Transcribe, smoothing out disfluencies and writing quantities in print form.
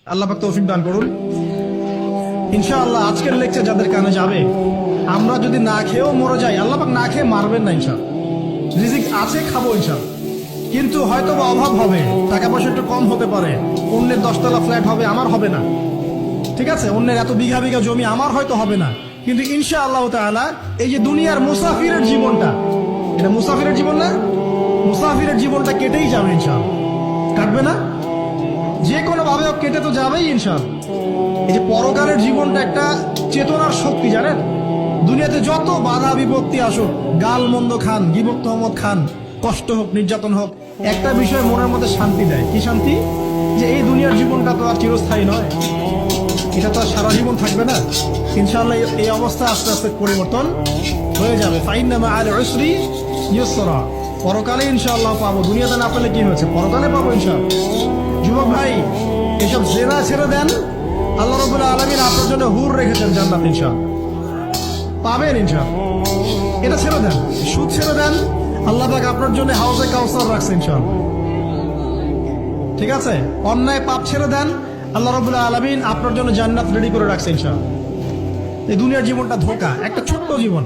আল্লাহ পাক তৌফিক দান করুন। ইনশাআল্লাহ আজকের লেকচার যাদের কানে যাবে, আমরা যদি না খেয়েও মরে যাই, আল্লাহ পাক না খেয়ে মারবেন না ইনশাআল্লাহ। রিজিক আছে, খাবো ইনশাআল্লাহ। কিন্তু হয়তো বা অভাব হবে, টাকা পয়সা একটু কম হতে পারে, অন্যের 10 তলা ফ্ল্যাট হবে, আমার হবে না, ঠিক আছে, অন্যের এত বিঘা বিঘা জমি আমার হয়তো হবে না। কিন্তু ইনশাআল্লাহ তাআলা এই যে দুনিয়ার মুসাফিরের জীবনটা, এটা মুসাফিরের জীবন না, মুসাফিরের জীবনটা কেটেই যাবে ইনশাআল্লাহ। কাটবে না? যে কোনো ভাবে কেটে তো যাবেই ইনশাআল্লাহ। এই যে পরকালের জীবনটা একটা চেতনার শক্তি, জানেন, দুনিয়াতে যত বাধা বিপত্তি আসুক, গাল মন্দ খান, গিবত তহমত খান, কষ্ট হোক, নির্যাতন হোক, একটা বিষয় মনের মধ্যে শান্তি দেয়। কি শান্তি? যে এই দুনিয়ার জীবনটা তো আর চিরস্থায়ী নয়, এটা তো আর সারা জীবন থাকবে না। ইনশাআল্লাহ এই অবস্থা আস্তে আস্তে পরিবর্তন হয়ে যাবে। ফাইন্না মা'আল উসরি ইউসরা, পরকালে ইনশাআল্লাহ পাবো। দুনিয়াতে না পেলে কি হয়েছে, পরকালে পাবো ইনশাআল্লাহ। যুবক ভাই, এসব জেনা ছেড়ে দেন, আল্লাহ রাব্বুল আলামিন আপনার জন্য হুর রেখেছেন জান্নাত, ইনশাআল্লাহ পাবেন ইনশাআল্লাহ। এটা ছেড়ে দেন, সুদ ছেড়ে দেন, আল্লাহ পাক আপনার জন্য হাউজে কাউসার রাখছে ইনশাআল্লাহ, ঠিক আছে। অন্যায় পাপ ছেড়ে দেন, আল্লাহ রাব্বুল আলামিন আপনার জন্য জান্নাত রেডি করে রাখছে ইনশাআল্লাহ। এই দুনিয়ার জীবনটা ধোঁকা, একটা ছোট্ট জীবন।